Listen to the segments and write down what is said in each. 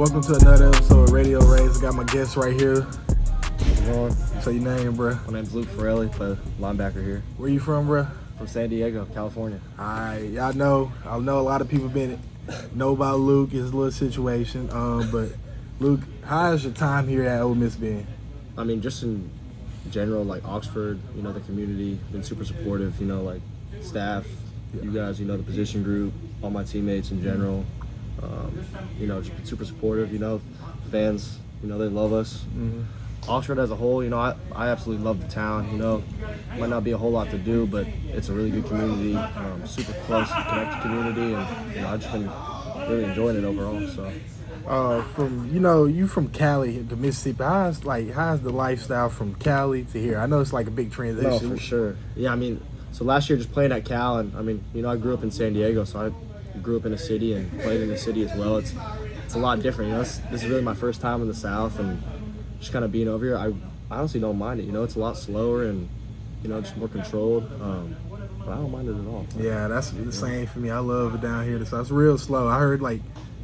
Welcome to another episode of Radio Rays. I got my guest right here. How's it going? Say your name, bro. My name's Luke Ferrelli, play linebacker here. Where you from, bro? From San Diego, California. All right, y'all know. I know a lot of people know about Luke, his little situation. But Luke, how has your time here at Ole Miss been? I mean, just in general, like Oxford, the community, been super supportive, like staff, you guys, the position group, all my teammates in general. Just been super supportive, fans, they love us. Mm-hmm. Oxford as a whole, I absolutely love the town, might not be a whole lot to do, but it's a really good community, super close, connected community, and, I've just been really enjoying it overall, so. You from Cali to Mississippi. How's the lifestyle from Cali to here? I know it's like a big transition. No, for sure. Yeah, so last year just playing at Cal, and I grew up in San Diego, so I grew up in a city and played in the city as well. It's a lot different. This is really my first time in the South, and just kind of being over here, I honestly don't mind it. It's a lot slower and just more controlled. But I don't mind it at all. Yeah, that's the same for me. I love it down here. So it's real slow. I heard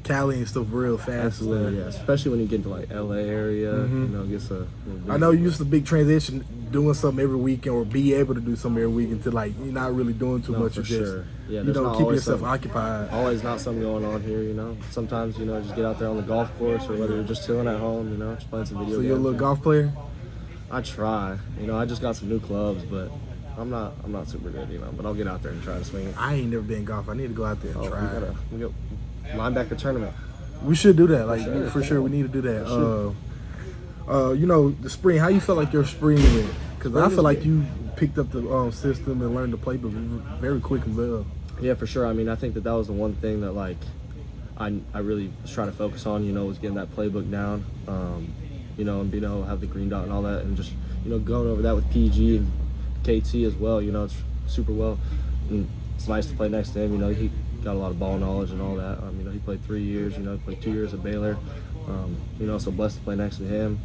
Cali and stuff real fast. Absolutely, yeah. Especially when you get to LA area, it gets a. I know you used to big transition, doing something every weekend or be able to do something every weekend to you're not really doing too much. For sure. Yeah, keep yourself occupied. Always not something going on here, Sometimes, just get out there on the golf course or whether you're just chilling at home, just playing some video games. So you're a little golf player? I try. I just got some new clubs, but I'm not super good, but I'll get out there and try to swing it. I ain't never been golf. I need to go out there and try. We got linebacker tournament. We should do that. For sure, we need to do that. The spring. How you felt like your spring went? Because I feel like you picked up the system and learned the playbook very quick and well. Yeah, for sure. I think that was the one thing that I really was trying to focus on. Was getting that playbook down. And being able to have the green dot and all that, and just going over that with PG and KT as well. It's super well. And it's nice to play next to him. He got a lot of ball knowledge and all that. He played 3 years. Played 2 years at Baylor. So blessed to play next to him.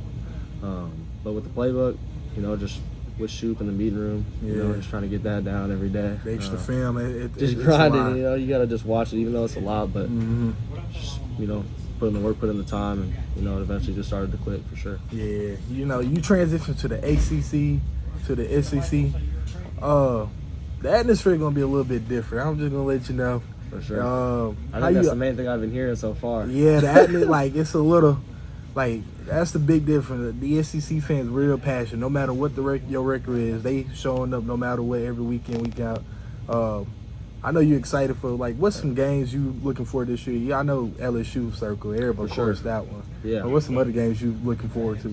But with the playbook, just with Shoop in the meeting room, just trying to get that down every day. The extra film, just grinding. You gotta just watch it, even though it's a lot. But just put in the work, put in the time, and it eventually just started to click for sure. Yeah, you transitioned to the ACC, to the SEC. The atmosphere is gonna be a little bit different. I'm just gonna let you know. For sure. I think that's the main thing I've been hearing so far. Yeah, the atmosphere, it's a little, that's the big difference. The SEC fans real passionate. No matter what your record is, they showing up no matter what every weekend, week out. I know you're excited for what's some games you looking for this year? Yeah, I know LSU circle, everybody, of course, that one. Yeah. But what's some other games you looking forward to?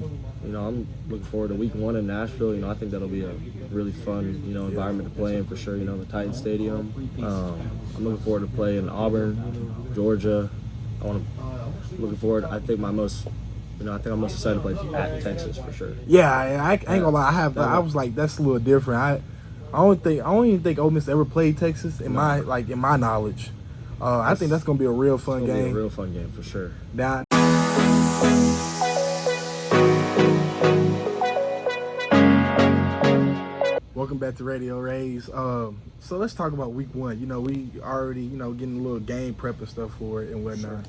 I'm looking forward to week 1 in Nashville. I think that'll be a really fun, environment to play in for sure. The Titan Stadium. I'm looking forward to playing Auburn, Georgia. Looking forward. I think I'm most excited to play at Texas for sure. Yeah, I ain't gonna lie. I was that's a little different. I don't even think Ole Miss ever played Texas in my knowledge. I think that's gonna be a real fun game. Be a real fun game for sure. Now, welcome back to Radio Rays. So let's talk about week 1. We already getting a little game prep and stuff for it and whatnot.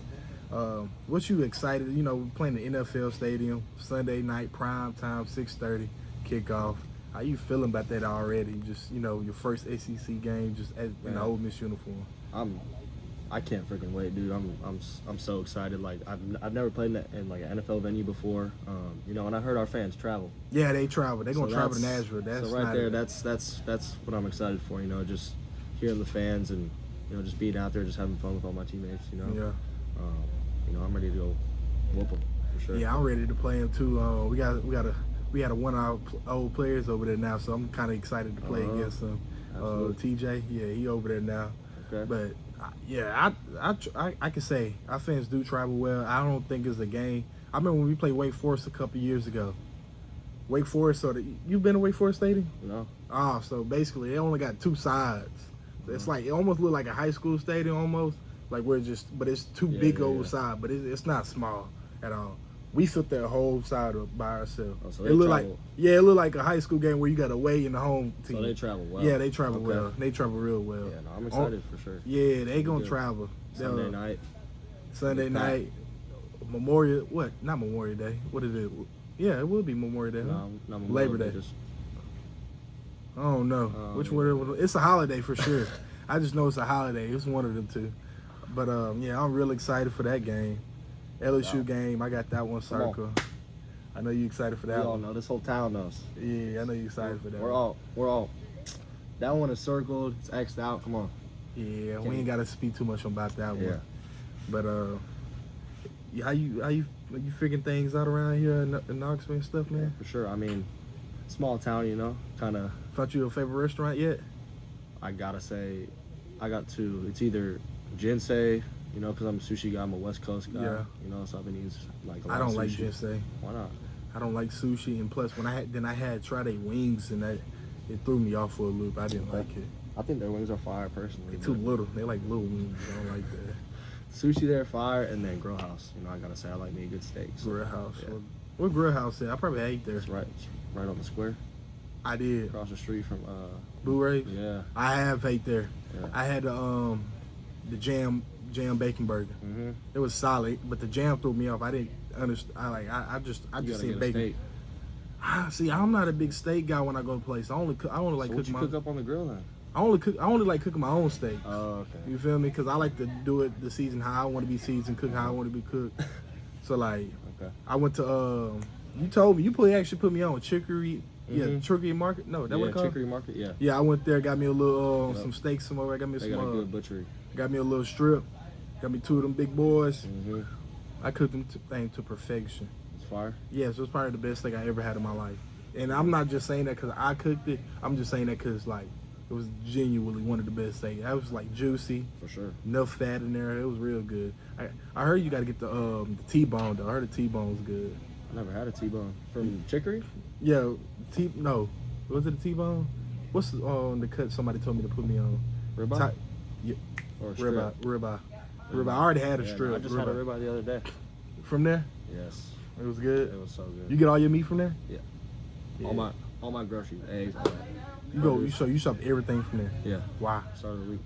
Sure. What you excited? Playing the NFL stadium Sunday night, prime time, 6:30 kickoff. How you feeling about that already? Just your first SEC game, just in the Ole Miss uniform. I can't freaking wait, dude. I'm so excited. I've never played in an NFL venue before. And I heard our fans travel. Yeah, they travel. They're gonna travel to Nashville. That's what I'm excited for. Just hearing the fans and just being out there, just having fun with all my teammates. Yeah. I'm ready to go whoop them for sure. Yeah, I'm ready to play them too. We had one of our old players over there now, so I'm kind of excited to play against him. TJ, yeah, he over there now. Okay. But I can say our fans do travel well. I don't think it's a game. I remember when we played Wake Forest a couple years ago. Wake Forest, you been to Wake Forest Stadium? No. Oh, so basically they only got 2 sides. It's it almost look like a high school stadium almost. But it's too big old side, but it's not small at all. We fit that whole side up by ourselves. Oh, so it looked like a high school game where you got away in the home team. So they travel well. Yeah, they travel well. They travel real well. Yeah, no, I'm excited for sure. Yeah, they gonna travel. Sunday night. Sunday night. Memorial, what? Not Memorial Day. What is it? Yeah, it would be Memorial Day. Huh? No, not Labor Day. I don't know. Which one? It's a holiday for sure. I just know it's a holiday. It's one of them two. But yeah, I'm real excited for that game. LSU game. I got that one circle. I know you excited for that We all one. know. This whole town knows. Yeah, I know you excited for that. We're all. That one is circled. It's X'd out. Come on. Yeah, we ain't gotta speak too much about that Yeah. one. But how you figuring things out around here in Knoxville and stuff, man? For sure. I mean, small town, you know, kind of. Found you a favorite restaurant yet? I gotta say, I got two. It's either Jinsei, you know, because I'm a sushi guy. I'm a West Coast guy. Yeah. You know, so I've been eating like a lot I don't of like sushi. Jinsei. Why not? I don't like sushi, and plus when I had tried their wings and that it threw me off for a loop. I didn't like it. I think their wings are fire personally. They're too but little. They like little wings. I don't like that. Sushi there fire, and then Grill House. You know, I gotta say I like me a good steak. So, Grill House. Yeah. What Grill House at? I probably ate there. It's right on the square, I did. across the street from Blue Rays. Yeah. I have ate there. Yeah. I had the jam bacon burger. Mm-hmm. It was solid, but the jam threw me off. I didn't understand. I just seen bacon. See, I'm not a big steak guy when I go to a place. I only like So cook my. cook up on the grill then? I only like cooking my own steak. Oh, okay. You feel me? Because I like to do it the season how I want to be seasoned, cook how I want to be cooked. So like, Okay. I went to you told me actually put me on Chicory. Yeah, Mhm. Chicory Market. No, that what Yeah, it called? Chicory Market. Yeah. Yeah, I went there, got me a little Yep. some steaks somewhere. I got me They some got a good butchery. got me a little strip. Got me two of them big boys. Mm-hmm. I cooked them to perfection. It's fire. Yes, it was probably the best thing I ever had in my life. And I'm not just saying that because I cooked it. I'm just saying that because like it was genuinely one of the best things. It was like juicy, For sure. enough fat in there. It was real good. I heard you got to get the T-bone though. I heard the T-bone's good. I never had a T-bone from Chicory. Yeah, no, was it a T-bone? What's the cut somebody told me to put me on? Ribeye. Yeah, Or strip. ribeye. I already had a Yeah, strip. no, I just had a ribeye the other day. From there. Yes. It was good. It was so good. You get all your meat from there? Yeah. Yeah. All my groceries, eggs, all that. You shop everything from there. Yeah. Why? Start of the week.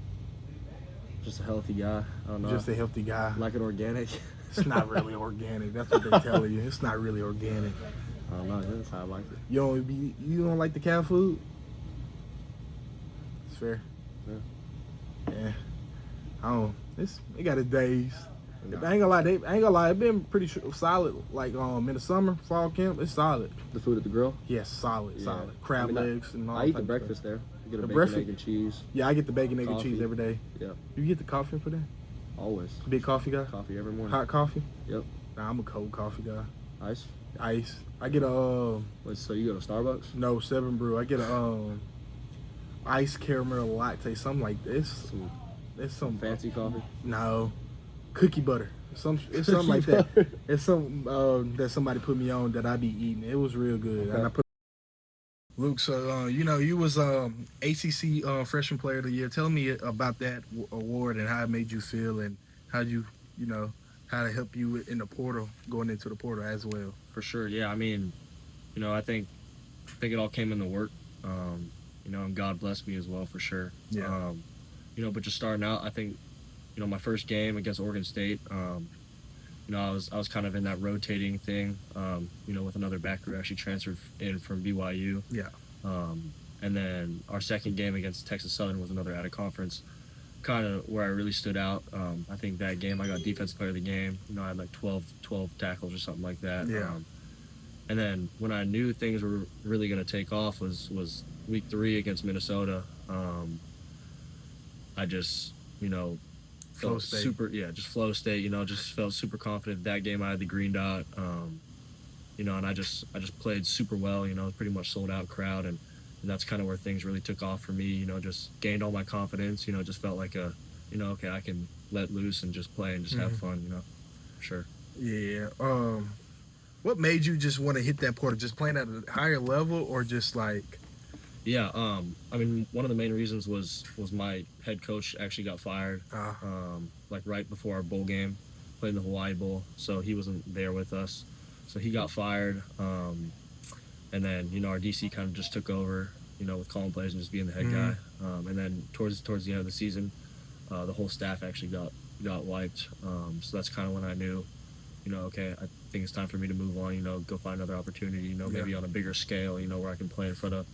Just a healthy guy. I don't know. Just a healthy guy. like it organic. It's not really organic. That's what they tell you. It's not really organic. I don't know. That's how I like it. You don't like the cat food? It's fair. Yeah. I don't. It got its days. No. I ain't gonna lie. It's been pretty solid. Like in the summer, fall camp, it's solid. The food at the grill. Yes, solid. Yeah. Crab I mean, legs and all. I eat type the of breakfast stuff. there. You get a The bacon, breakfast- egg, and cheese. Yeah, I get the bacon, egg, and Coffee. cheese every day. Yeah. You get the coffee for that? Always. Big coffee guy. Coffee every morning. Hot coffee. Yep. Nah, I'm a cold coffee guy. Ice. Ice. I get a Wait, so you go to Starbucks? no 7 brew. I get a ice caramel latte. Something like this. It's some Fancy coffee. No, cookie butter. It's something like that. It's some that somebody put me on that I be eating. It was real good. Okay. And I put Luke. So you was ACC Freshman Player of the Year. Tell me about that award and how it made you feel and how how to help you in the portal, going into the portal as well. For sure. Yeah. I mean, I think it all came in the work. And God blessed me as well for sure. Yeah. But just starting out, I think, my first game against Oregon State, I was kind of in that rotating thing, with another backer who actually transferred in from BYU. Yeah. And then our second game against Texas Southern was another out of conference, kind of where I really stood out. I think that game I got defensive player of the game. I had like 12 tackles or something like that. Yeah. And then when I knew things were really going to take off was week 3 against Minnesota. I just, Flow felt state. just flow state, just felt super confident. That game I had the green dot, and I just played super well, pretty much sold out crowd. And that's kind of where things really took off for me, just gained all my confidence, just felt like okay, I can let loose and just play and just have fun, for sure. Yeah. What made you just want to hit that portal? Just playing at a higher level, or just like? Yeah. I mean, one of the main reasons was my head coach actually got fired, like right before our bowl game, played in the Hawaii Bowl, so he wasn't there with us, so he got fired. And then our DC kind of just took over, with calling plays and just being the head guy. And then towards the end of the season, the whole staff actually got wiped. So that's kind of when I knew, okay, I think it's time for me to move on. Go find another opportunity. Maybe on a bigger scale. Where I can play in front of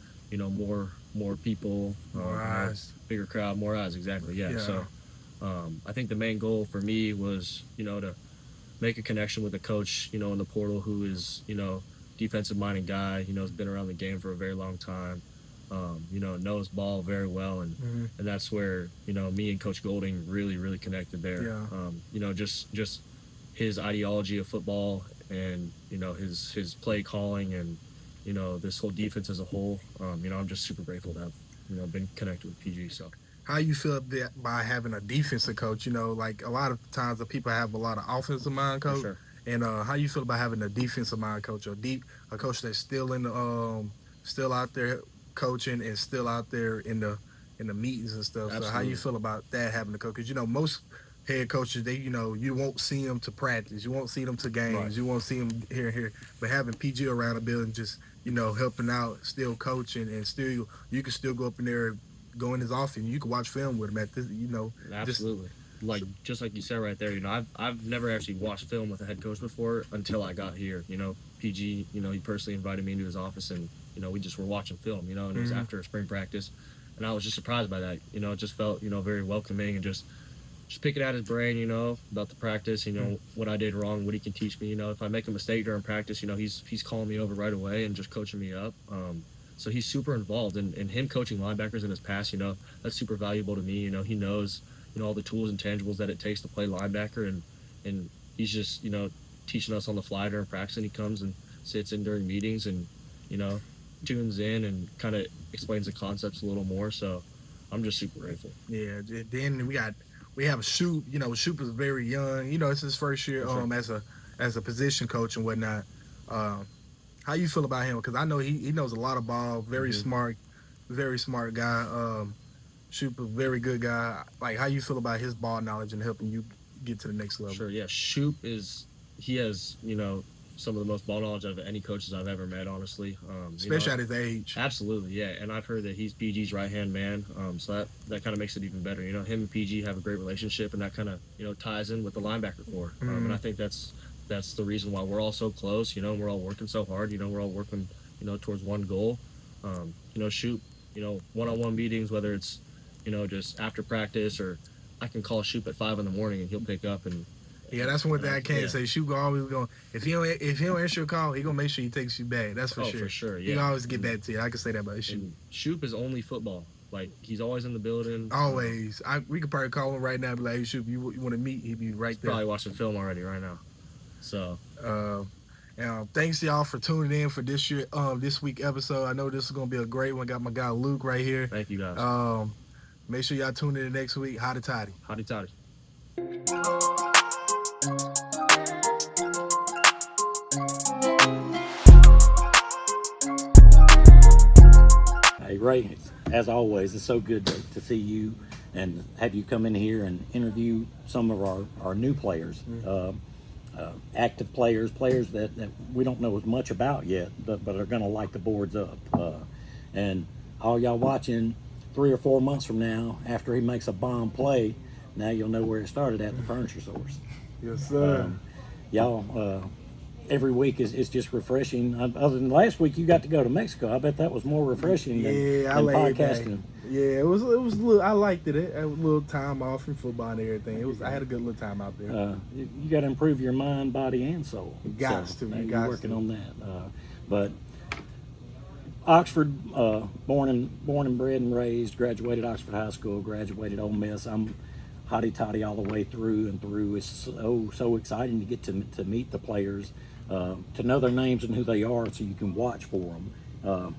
more people, More eyes. bigger crowd, more eyes. Exactly. Yeah. Yeah. So I think the main goal for me was to make a connection with a coach in the portal who is defensive minded guy. Has been around the game for a very long time. Knows ball very well, and and that's where me and Coach Golding really connected there. Yeah. Just his ideology of football, and his play calling, and this whole defense as a whole. I'm just super grateful to have been connected with PG. So How you feel by having a defensive coach? Like a lot of times the people have a lot of offensive mind for coach. sure. And how you feel about having a defensive mind coach, a coach that's still in the still out there coaching and still out there in the meetings and stuff. Absolutely. So how you feel about that having a coach? Because most head coaches, they you won't see them to practice, you won't see them to games, Right. you won't see them here and here. But having PG around the building, just helping out, still coaching, and still you can still go up in there, go in his office, and you can watch film with him at this. Absolutely. Just like you said right there, I've never actually watched film with a head coach before until I got here. PG, he personally invited me into his office, and we just were watching film, and it was after spring practice, and I was just surprised by that. It just felt very welcoming, and just picking at his brain, about the practice, what I did wrong, what he can teach me. If I make a mistake during practice, he's calling me over right away and just coaching me up. So he's super involved, and him coaching linebackers in his past, that's super valuable to me. He knows all the tools and tangibles that it takes to play linebacker, and he's just teaching us on the fly during practice, and he comes and sits in during meetings, and tunes in and kind of explains the concepts a little more. So I'm just super grateful. Yeah. Then we have Shoop. Shoop is very young. It's his first year as a position coach and whatnot. How you feel about him? Because I know he knows a lot of ball. Very smart guy. Shoop, a very good guy. Like, how you feel about his ball knowledge and helping you get to the next level? Sure, yeah. Shoop he has, some of the most ball knowledge of any coaches I've ever met, honestly. Especially at his age. Absolutely, yeah. And I've heard that he's PG's right-hand man, so that kind of makes it even better. Him and PG have a great relationship, and that kind of, ties in with the linebacker core. And I think that's the reason why we're all so close. We're all working so hard. We're all working, towards one goal. Shoop, one-on-one meetings, whether it's just after practice, or I can call Shoop at 5 a.m. and he'll pick up. And yeah, that's one thing I can't say. Shoop always going. If he don't answer your call, he gonna make sure he takes you back. That's for sure. For sure. Yeah. He can always get back to you. I can say that about Shoop. And Shoop is only football. Like, he's always in the building. Always. We could probably call him right now and be like, hey, Shoop, you want to meet? He'd be right there. Probably watching film already right now. So. Thanks y'all for tuning in for this week episode. I know this is gonna be a great one. Got my guy Luke right here. Thank you guys. Make sure y'all tune in next week. Hotty toddy. Hotty toddy. Hey Ray, as always, it's so good to see you and have you come in here and interview some of our new players, active players that we don't know as much about yet, but are going to light the boards up. And all y'all watching 3 or 4 months from now, after he makes a bomb play, now you'll know where it started at the furniture source. Yes, sir. Y'all, every week is just refreshing. Other than last week, you got to go to Mexico. I bet that was more refreshing than podcasting. Yeah, it was a little. I liked it. I had a little time off from football and everything. I had a good little time out there. You got to improve your mind, body, and soul. You got to. You're working on that. But Oxford, born and bred and raised, graduated Oxford High School, graduated Ole Miss. I'm hotty toddy all the way through and through. It's so exciting to get to meet the players, to know their names and who they are, so you can watch for them.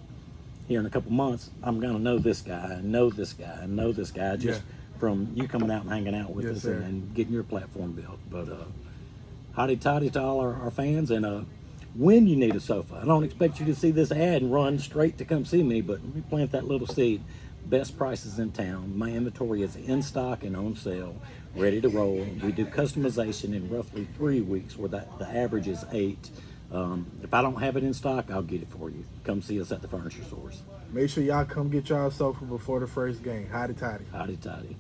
Here in a couple months, I'm gonna know this guy, and know this guy, and know this guy, just from you coming out and hanging out with us and getting your platform built. But hotty toddy to all our fans, and when you need a sofa, I don't expect you to see this ad and run straight to come see me, but we plant that little seed. Best prices in town. My inventory is in stock and on sale, ready to roll. We do customization in roughly 3 weeks, where the average is 8. If I don't have it in stock, I'll get it for you. Come see us at the furniture source. Make sure y'all come get y'all sofa before the first game. Hotty toddy. Hotty toddy.